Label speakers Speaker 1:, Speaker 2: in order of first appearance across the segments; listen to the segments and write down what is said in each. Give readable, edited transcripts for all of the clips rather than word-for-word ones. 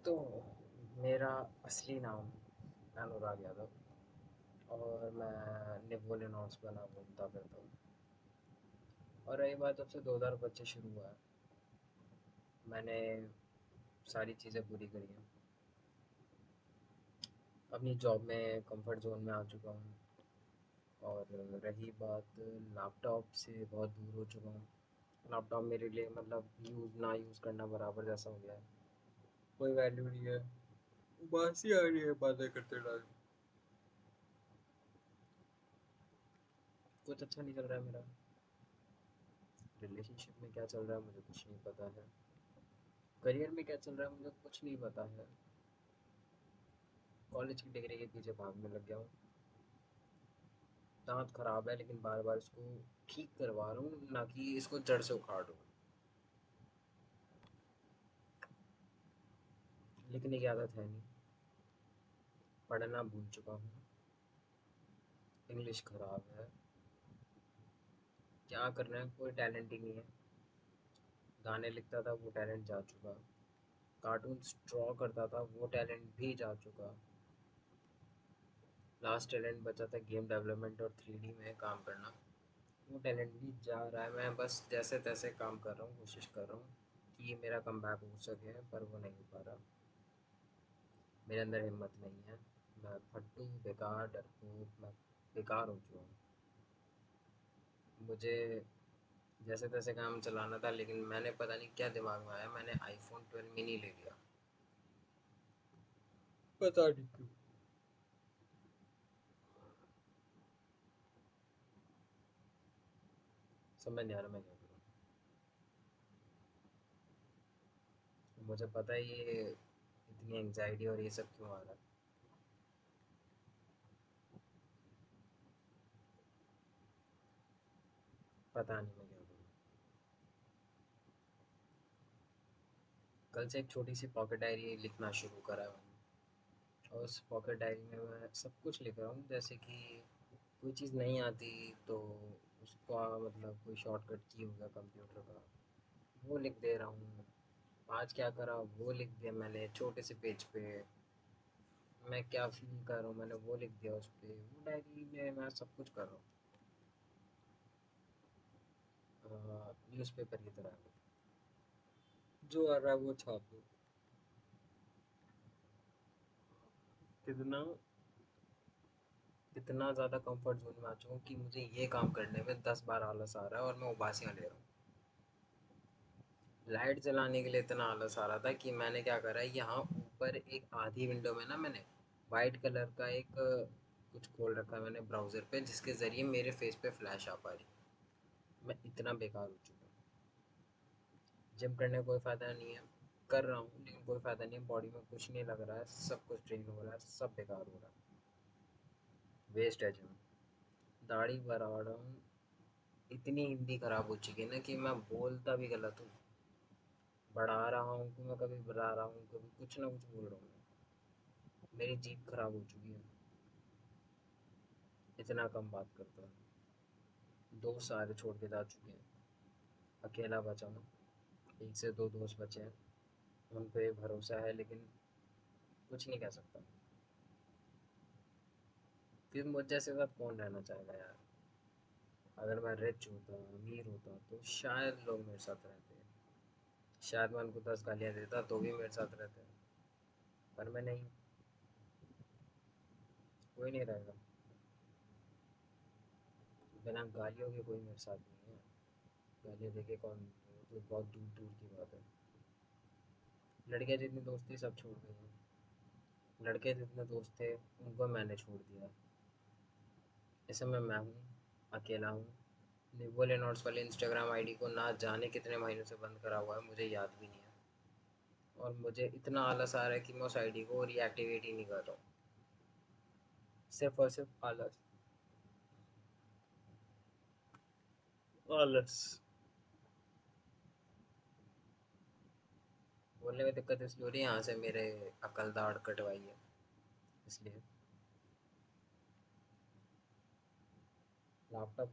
Speaker 1: तो मेरा असली नाम अनुराग यादव और मैं नेपोलियन हॉर्स बना घूमता फिरता हूँ। और रही बात जब से 2025 शुरू हुआ है, मैंने सारी चीज़ें पूरी करी हैं। अपनी जॉब में कंफर्ट जोन में आ चुका हूँ। और रही बात लैपटॉप से बहुत दूर हो चुका हूँ। लैपटॉप मेरे लिए मतलब यूज़ ना यूज़ करना बराबर जैसा हो गया है। कोई वैल्यू नहीं है। बस ही आ रही है बातें करते टाइम। कुछ अच्छा नहीं चल रहा है मेरा। रिलेशनशिप में क्या चल रहा है मुझे कुछ नहीं पता है। करियर में क्या चल रहा है मुझे कुछ नहीं पता है। कॉलेज की डिग्री के पीछे भागने लग गया हूँ। दांत खराब है लेकिन बार बार इसको ठीक करवा रहा हूँ, ना कि इसको जड़ से उखाड़ रहा हूँ। लेकिन एक आदत है नहीं। पढ़ना भूल चुका हूँ। इंग्लिश खराब है। क्या करना है, कोई टैलेंट ही नहीं है। गाने लिखता था वो टैलेंट जा चुका। कार्टून्स ड्रॉ करता था वो टैलेंट भी जा चुका। लास्ट टैलेंट बचा था गेम डेवलपमेंट और 3D में काम करना। वो टैलेंट भी जा रहा है। मैं बस जैसे तैसे काम कर रहा हूँ, कोशिश कर रहा हूँ कि ये मेरा कमबैक हो सके, पर वो नहीं हो पा रहा। मेरे अंदर हिम्मत नहीं है। मैं फट्टू, बेकार, डरपोक, मैं बेकार हो चुका हूँ। मुझे जैसे तैसे काम चलाना था, लेकिन मैंने पता नहीं क्या दिमाग में आया, मैंने आईफोन 12 मिनी ले लिया। पता नहीं क्यों। समझ नहीं आ रहा मैं क्या करूँ। मुझे पता है ये इतनी एंग्जाइटी और ये सब क्यों आ रहा है। पता नहीं मैं क्या करूँ। कल से एक छोटी सी पॉकेट डायरी लिखना शुरू करा है मैंने। और उस पॉकेट डायरी में मैं सब कुछ लिख रहा हूँ, जैसे कि कोई चीज़ नहीं आती तो उसका मतलब कोई शॉर्टकट की होगा कंप्यूटर का, वो लिख दे रहा हूँ। आज क्या करा वो लिख दिया मैंने छोटे से पेज पे। मैं क्या फील कर रहा हूँ मैंने वो लिख दिया उस पे। वो डायरी में मैं सब कुछ कर रहा हूँ, न्यूज़पेपर की तरह। जो आ रहा है वो छाप दो। कितना इतना ज़्यादा कंफर्ट जोन में आ चुका हूँ कि मुझे ये काम करने में 10 बार आलस आ रहा है और मैं उबासियाँ ले रहा हूँ। लाइट जलाने के लिए इतना आलस आ रहा था कि मैंने क्या करा, यहाँ ऊपर एक आधी विंडो में ना मैंने वाइट कलर का एक कुछ खोल रखा है मैंने ब्राउज़र पे, जिसके ज़रिए मेरे फेस पे फ्लैश आ पा रही। मैं इतना बेकार हो चुका हूँ। जिम करने का कोई फ़ायदा नहीं है। कर रहा हूँ लेकिन कोई फ़ायदा नहीं है, बॉडी में कुछ नहीं लग रहा है, सब कुछ ड्रेन हो रहा है, सब बेकार हो रहा है। वेस्ट है जिम। दाढ़ी बढ़ा रहा हूँ। इतनी हिंदी ख़राब हो चुकी है ना कि मैं बोलता भी गलत हूँ। बढ़ा रहा हूँ कि मैं कभी बढ़ा रहा हूँ, कभी कुछ ना कुछ बोल रहा हूँ। मेरी जीभ खराब हो चुकी है। इतना कम बात करता हूँ। दोस्त सारे छोड़ के जा चुके हैं। अकेला बचा हूँ। एक से दो दोस्त बचे हैं। उन पे भरोसा है लेकिन कुछ नहीं कह सकता। फिर मुझ जैसे साथ कौन रहना चाहेगा यार। अगर मैं रिच होता, अमीर होता, तो शायद लोग मेरे साथ रहते। शायद मैं उनको 10 गालियाँ देता तो भी मेरे साथ रहते। पर मैं नहीं। कोई नहीं रहेगा। बिना गालियों के कोई मेरे साथ नहीं है। गालियाँ देके कौन, वो तो बहुत दूर दूर की बात है। लड़कियाँ जितनी दोस्त थी सब छोड़ गई हैं। लड़के जितने दोस्त थे उनको मैंने छोड़ दिया। इस समय मैं हूँ, अकेला हूँ। नेपोलियन नोट्स वाले इंस्टाग्राम आईडी को ना जाने कितने महीनों से बंद करा हुआ है, मुझे याद भी नहीं है। और मुझे इतना आलस आ रहा है कि मैं उस आईडी को रीएक्टिवेट ही नहीं कर रहा हूँ। सिर्फ और सिर्फ आलस। आलस। बोलने में दिक्कत इसलिए हो रही है, यहाँ से मेरे अकल दाढ़ कटवाई है इसलिए। लैपटॉप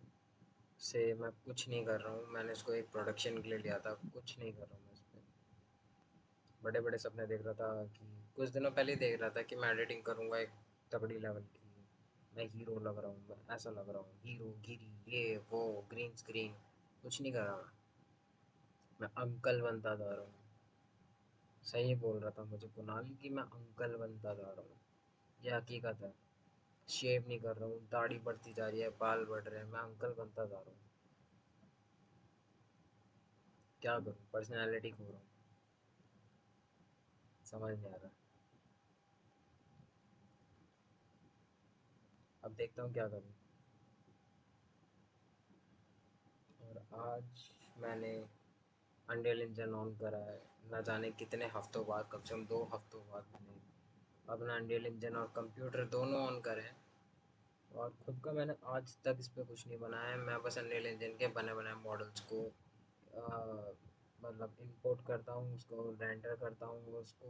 Speaker 1: से मैं कुछ नहीं कर रहा हूँ। मैंने इसको एक प्रोडक्शन के लिए लिया था, कुछ नहीं कर रहा हूँ मैं इस पर। बड़े बड़े सपने देख रहा था कि कुछ दिनों पहले ही देख रहा था कि मैं एडिटिंग करूँगा एक तगड़ी लेवल की। मैं हीरो लग रहा हूँ, मैं ऐसा लग रहा हूँ, हीरो गिरी, ये वो, ग्रीन स्क्रीन। कुछ नहीं कर रहा मैं अंकल बनता जा रहा हूँ। सही बोल रहा था मुझे कुणाल कि मैं अंकल बनता जा रहा हूँ। ये हकीकत है। शेव नहीं कर रहा हूँ, दाढ़ी बढ़ती जा रही है, बाल बढ़ रहे हैं, मैं अंकल बनता जा रहा हूँ। क्या करूँ, पर्सनैलिटी खो रहा हूँ। समझ नहीं आ रहा। अब देखता हूँ क्या करूँ। और आज मैंने अनरियल इंजन ऑन करा है। ना जाने कितने हफ्तों बाद, कम से कम 2 हफ्तों बाद मैंने अपना अनरियल इंजन और कंप्यूटर दोनों ऑन करे हैं। और खुद का मैंने आज तक इस पे कुछ नहीं बनाया है। मैं बस अनरियल इंजन के बने बनाए मॉडल्स को मतलब इंपोर्ट करता हूँ, उसको रेंडर करता हूँ, उसको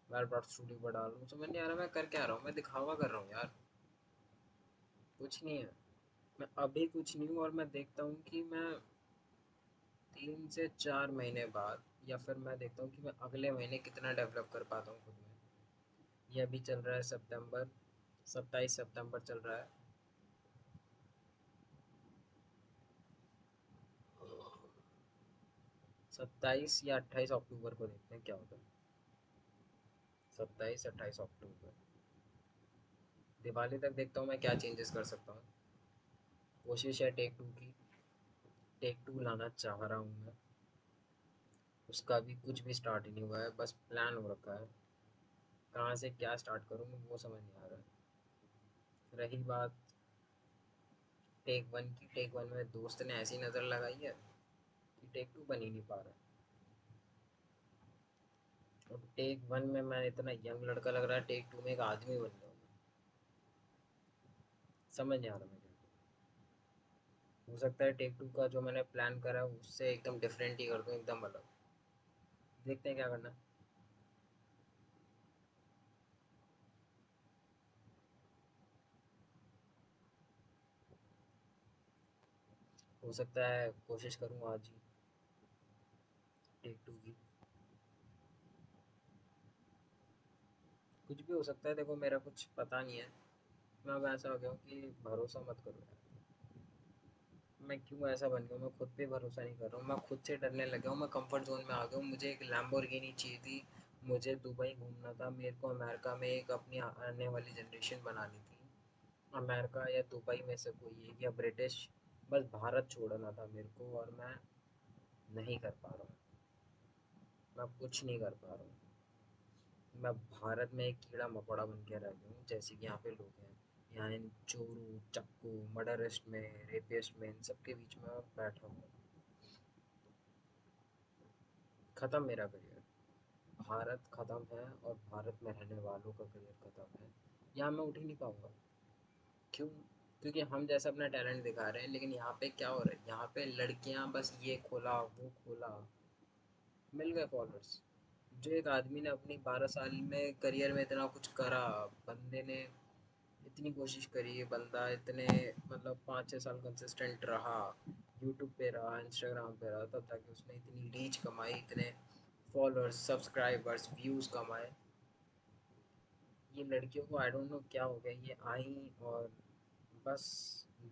Speaker 1: मेरे स्टूडियो पर डाल दूँ। समझ नहीं आ रहा मैं कर क्या रहा हूँ। मैं दिखावा कर रहा हूँ यार, कुछ नहीं है। मैं अभी कुछ नहीं हूँ और मैं देखता हूँ कि मैं 3 से 4 महीने बाद, या फिर मैं देखता हूँ कि मैं अगले महीने कितना डेवलप कर पाता हूँ खुद में। ये अभी चल रहा है सितंबर, 27 सितंबर चल रहा है। 27 या 28 अक्टूबर को देखते हैं क्या होता है। 27 28 अक्टूबर, दिवाली तक देखता हूँ मैं क्या चेंजेस कर सकता हूँ। कोशिश है टेक टू की, टेक टू लाना चाह रहा हूँ मैं। उसका भी कुछ भी स्टार्ट ही नहीं हुआ है, बस प्लान हो रखा है। कहाँ से क्या स्टार्ट करूँ वो समझ नहीं आ रहा है। रही बात टेक वन की, टेक वन में दोस्त ने ऐसी नज़र लगाई है कि टेक टू बन ही नहीं पा रहा है। और टेक वन में मैं इतना यंग लड़का लग रहा है, टेक टू में एक आदमी बन गया हूँ मैं। समझ नहीं आ रहा मैं क्या करूं। हो सकता है टेक टू का जो मैंने प्लान करा है उससे एकदम डिफरेंट ही कर दूँ, एकदम अलग। देखते हैं क्या करना है। हो सकता है कोशिश करूँ आज ही टेक टू की। कुछ भी हो सकता है, देखो मेरा कुछ पता नहीं है। मैं अब ऐसा हो गया हूँ कि भरोसा मत करो यार। मैं क्यों ऐसा बन गया हूँ, मैं खुद पे भरोसा नहीं कर रहा हूँ। मैं खुद से डरने लगा हूँ, मैं कंफर्ट जोन में आ गया हूँ। मुझे एक लैम्बोर्गिनी चाहिए थी, मुझे दुबई घूमना था, मेरे को अमेरिका में एक अपनी आने वाली जनरेशन बनानी थी। अमेरिका या दुबई में से कोई एक, या ब्रिटिश। बस भारत छोड़ना था मेरे को, और मैं नहीं कर पा रहा हूँ। मैं कुछ नहीं कर पा रहा हूँ। मैं भारत में एक कीड़ा मकोड़ा बन के रह गया हूँ, जैसे कि यहाँ पे लोग हैं। यहाँ इन चोरों, चक्कू, मर्डरिस्ट में, रेपिस्ट में, इन सब के बीच में मैं बैठा हूँ। ख़त्म मेरा करियर। भारत ख़त्म है, और भारत में रहने वालों का करियर ख़त्म है। यहाँ मैं उठ ही नहीं पाऊँगा। क्यों? क्योंकि हम जैसा अपना टैलेंट दिखा रहे हैं, लेकिन यहाँ पे क्या हो रहा है, यहाँ पे लड़कियाँ बस ये खोला वो खोला, मिल गए फॉलोअर्स। जो एक आदमी ने अपनी 12 साल में करियर में इतना कुछ करा, बंदे ने इतनी कोशिश करी, ये बंदा इतने मतलब 5 6 साल कंसिस्टेंट रहा, यूट्यूब पे रहा, इंस्टाग्राम पे रहा, तब जाके उसने इतनी रीच कमाई, इतने फॉलोअर्स, सब्सक्राइबर्स, व्यूज़ कमाए। ये लड़कियों को आई डोंट नो क्या हो गया, ये आई और बस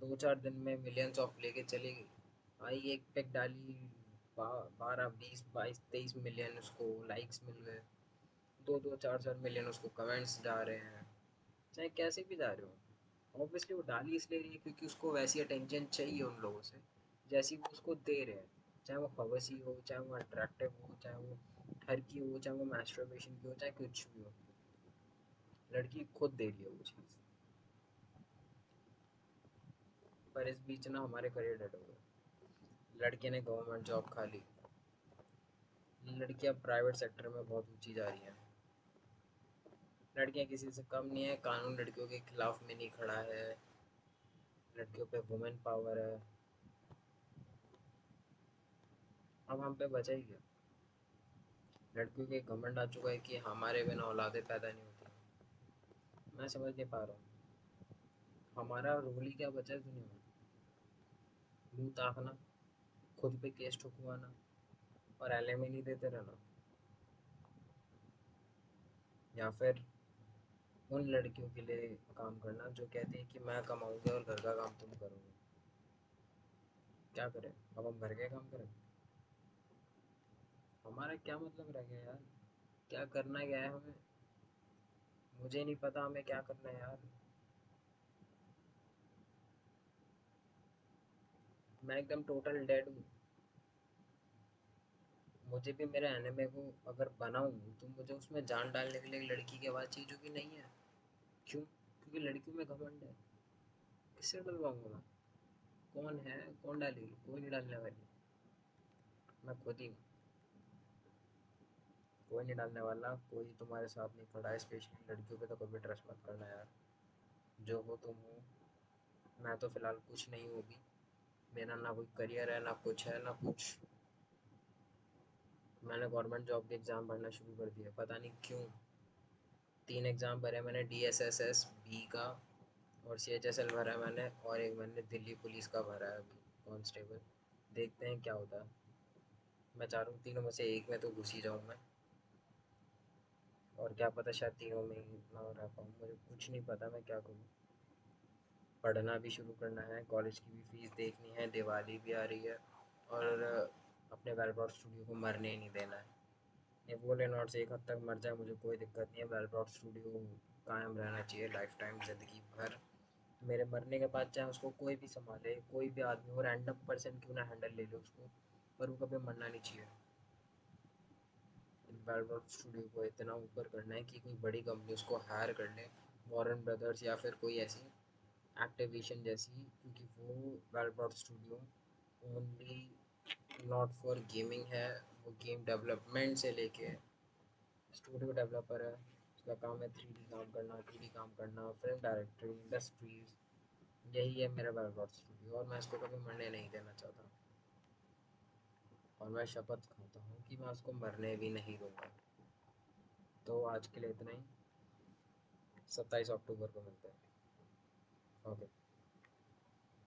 Speaker 1: 2 4 दिन में मिलियंस ऑफ लेके चली गई। आई, एक पिक डाली, 12 20 22 23 मिलियन उसको लाइक्स मिल गए, 2 2 4 4 मिलियन उसको कमेंट्स जा रहे हैं। चाहे कैसे भी जा रहे हो, ऑब्वियसली वो डाल ही इसलिए रही है क्योंकि उसको वैसी अटेंशन चाहिए उन लोगों से जैसी वो उसको दे रहे हैं। चाहे वो हवसी हो, चाहे वो अट्रैक्टिव हो, चाहे वो ठरकी हो, चाहे वो मैस्टरबेशन की हो, चाहे कुछ भी हो, लड़की खुद दे रही है वो चीज़। पर इस बीच ना हमारे करियर डेड हो गए। लड़के ने गवर्नमेंट जॉब खा ली, लड़कियां प्राइवेट सेक्टर में बहुत ऊंची जा रही हैं। लड़कियां किसी से कम नहीं है, कानून लड़कियों के खिलाफ में नहीं खड़ा है, लड़कियों पे वुमेन पावर है। अब हम पे बचा ही क्या? लड़कियों के घमंड आ चुका है कि हमारे बिना औलादे पैदा नहीं होती। मैं समझ नहीं पा रहा हूँ, हमारा रोल ही क्या बचा है दुनिया में? मुंह ताकना, खुद पे केस ठुकवाना, और एलिमनी देते रहना। या फिर उन लड़कियों के लिए काम करना जो कहती है कि मैं कमाऊंगी और घर का काम तुम करोगे। क्या करें? अब हम घर के काम करें? हमारा क्या मतलब रह गया यार? क्या करना क्या है हमें? मुझे नहीं पता हमें क्या करना है यार। मैं एकदम टोटल डेड हूँ। मुझे भी मेरे एनिमे को अगर बनाऊँ तो मुझे उसमें जान डालने के लिए एक लड़की की आवाज़ चाहिए जो कि नहीं है। क्यों? क्योंकि लड़कियों में घमंड है। किससे डलवाऊंगा मैं? कौन है? कौन डालेगी? कोई नहीं डालने वाली। मैं खुद ही हूँ। कोई नहीं डालने वाला। कोई तुम्हारे साथ नहीं खड़ा है। स्पेशली लड़कियों पे तो कभी ट्रस्ट मत करना यार। जो हो तुम हो। मैं तो फिलहाल कुछ नहीं हूँ अभी। मेरा ना कोई करियर है, ना कुछ है, ना कुछ। मैंने गवर्नमेंट जॉब के एग्ज़ाम भरना शुरू कर दिया, पता नहीं क्यों। 3 एग्ज़ाम भरे मैंने, DSSS बी का, और CHSL भरा है मैंने, और एक मैंने दिल्ली पुलिस का भरा है अभी, कांस्टेबल। देखते हैं क्या होता है। मैं चाह रहा हूँ तीनों में से एक में तो घुस ही जाऊँ मैं। और क्या पता शायद तीनों में ही ना रह पाऊँ। मुझे कुछ नहीं पता मैं क्या करूँ। पढ़ना भी शुरू करना है, कॉलेज की भी फीस देखनी है, दिवाली भी आ रही है, और अपने वेलब्रॉड स्टूडियो को मरने ही नहीं देना है। ये वोले नॉट से एक हद तक मर जाए मुझे कोई दिक्कत नहीं है। वेलब्रॉड स्टूडियो कायम रहना चाहिए लाइफ टाइम, ज़िंदगी भर। मेरे मरने के बाद चाहे उसको कोई भी संभाले, कोई भी आदमी हो, रैंडम पर्सन क्यों ना हैंडल ले ले उसको, पर वो कभी मरना नहीं चाहिए। वेलब्रॉड स्टूडियो को इतना ऊपर करना है कि कोई बड़ी कंपनी उसको हायर कर ले, वॉरेन ब्रदर्स या फिर कोई ऐसी, एक्टिविशन जैसी, क्योंकि वो वेलब्रॉड studio only not for gaming है। वो गेम डेवलपमेंट से लेके स्टूडियो डेवलपर है। उसका काम है 3D काम करना, 2D काम करना, फिल्म डायरेक्टरी, इंडस्ट्रीज। यही है मेरा वेलब्रॉड स्टूडियो, और मैं इसको कभी मरने नहीं देना चाहता। और मैं शपथ खाता हूँ कि मैं उसको मरने भी नहीं दूंगा। तो आज के लिए इतना ही। 27 अक्टूबर को मिलते हैं। ओके।